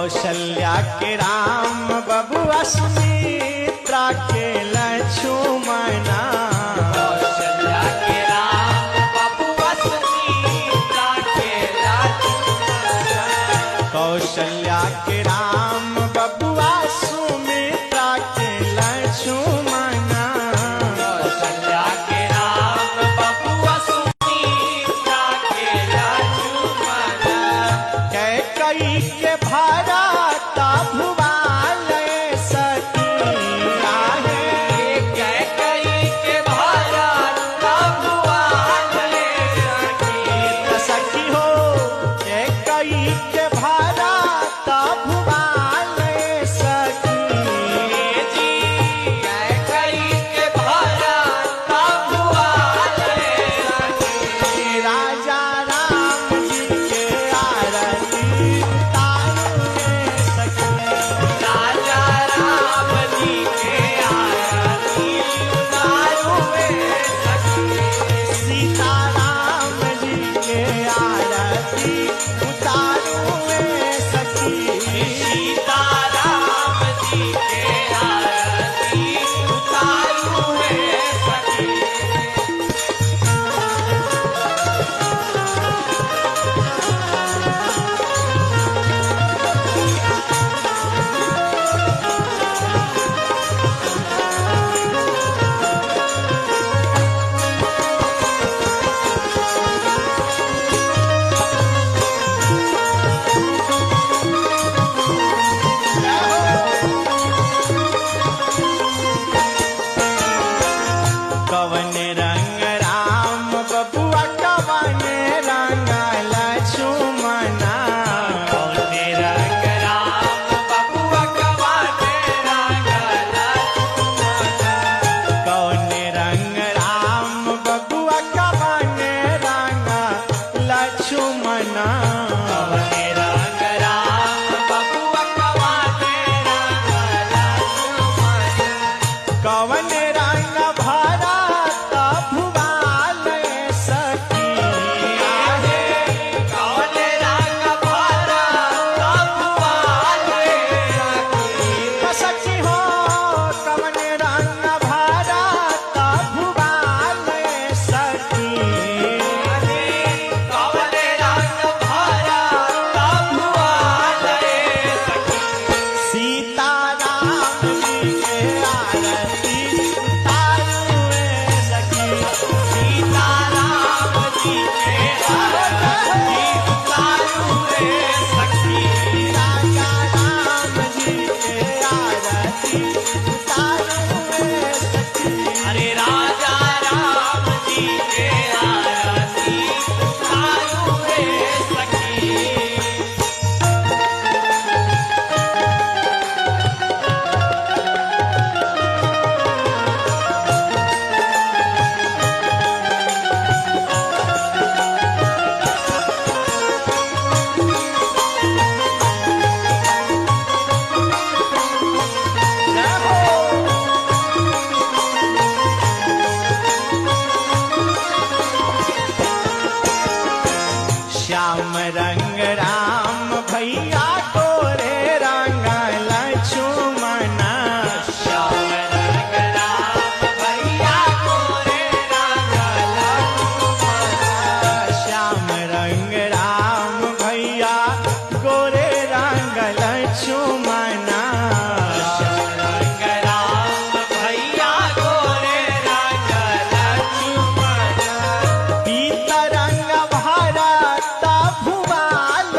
कौशल्या के राम बबुआ सुमित्रा के लक्ष्मणा। कौशल्या के राम बबुआ सुमित्रा के लक्ष्मणा। कौशल्या के राम बबुआ सुमित्रा के लक्ष्मणा। कौशल्या के राम बबुआ सुमित्रा के लक्ष्मणा। कैकेयी के भरता भुवाल सखी आहे। कैकेयी के भरता भुवाल सखी। सखी हो कैकेयी के भरता भुवाल सखी। जी कैकेयी के भरता भुवाल सखी। राजा राम जी के आरती उतारुए सखी। राजा राम जी के आरती उतारुए सखी। सीता राम जी के आरती उतारुए सखी। सीता राम जी के आरती उतारुए सखी। कवन रंग राम बबुआ कवन रंग लक्ष्मणा। कौन रंग राम बबुआ कवन रंग लक्ष्मणा। कवन रंग राम बबुआ कवन रंग लक्ष्मणा। कवन रंग राम बबुआ कवन रंग लक्ष्मणा। कवन रंग भरता भुवाल सखी आहे। कवन रंग भरता भुवाल सखी। सखी हो कवन रंग भरता भुवाल सखी। कवन रंग भरता भुवाल सखी। सीता राम जी के आरती उतारुए सखी। सीता राम जी के आरती उतारुए सखी। राजा राम जी के आरती उतारुए सखी। अरे राजा राम जी के आरती उतारुए सखी। श्याम रंग राम भैया गोरे रंग लक्ष्मणा। श्याम रंग राम भैया गोरे रंग लक्ष्मणा। श्याम रंग राम भैया गोरे रंग लक्ष्मणा। श्याम रंग राम भैया गोरे रंग लक्ष्मणा। पीत रंग भरता भुवाल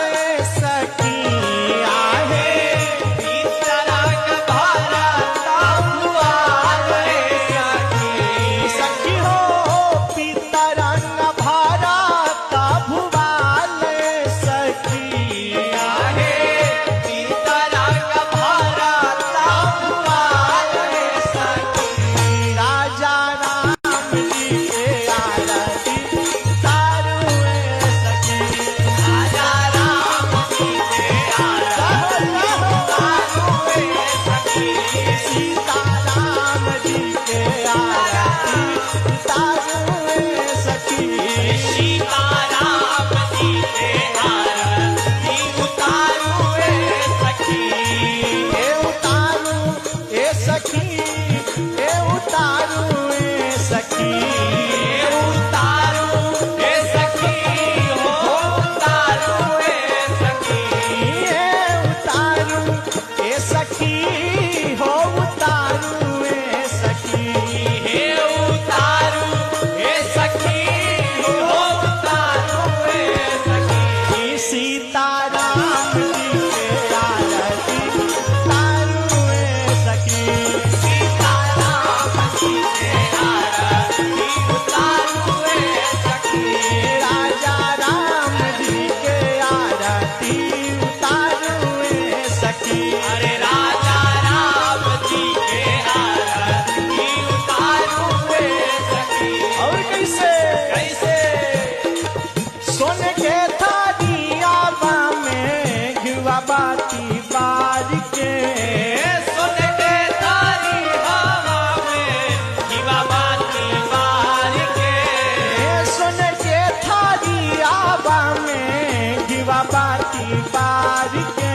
बाती बार के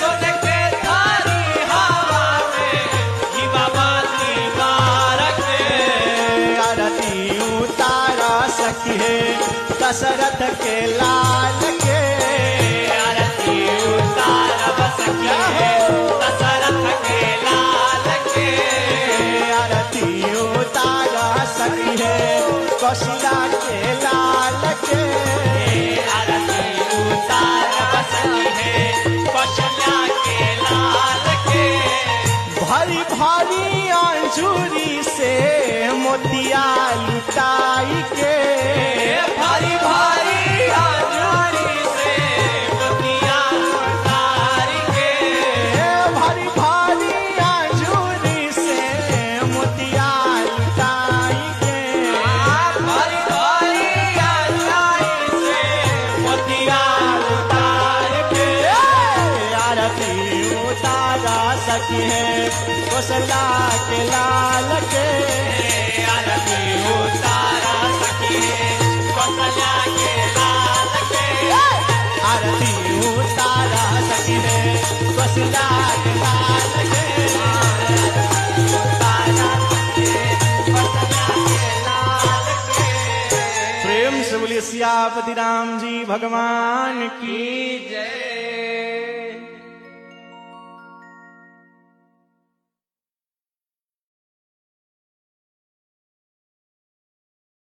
सुन के थारी हवा में जीवा बाती मार के आरती उतारा सखिए दशरथ के लाल के आरती उतारब सखिए दशरथ के लाल के आरती उतारा सखिए कौशल्या के लाल के आरती उतारब सखिए कौशल्या के लाल के भारी भारी अंजूरी से मोतिया लुटाई के भारी भारी आजूरी से मोतिया उतार के भारी भारी अंजूरी से मोतिया लुटाई के भारी भारी आजूरी से मोतिया उतार के आरती उतारा सकी है कौशल्या के लाल के आरती उतारा सखिए कौशल्या के लाल के आरती उतारा सकी है कौशल्या के लाल के उतारा सखिए कौशल्या के लाल के प्रेम से बोलिए सियापति राम जी भगवान की की जय।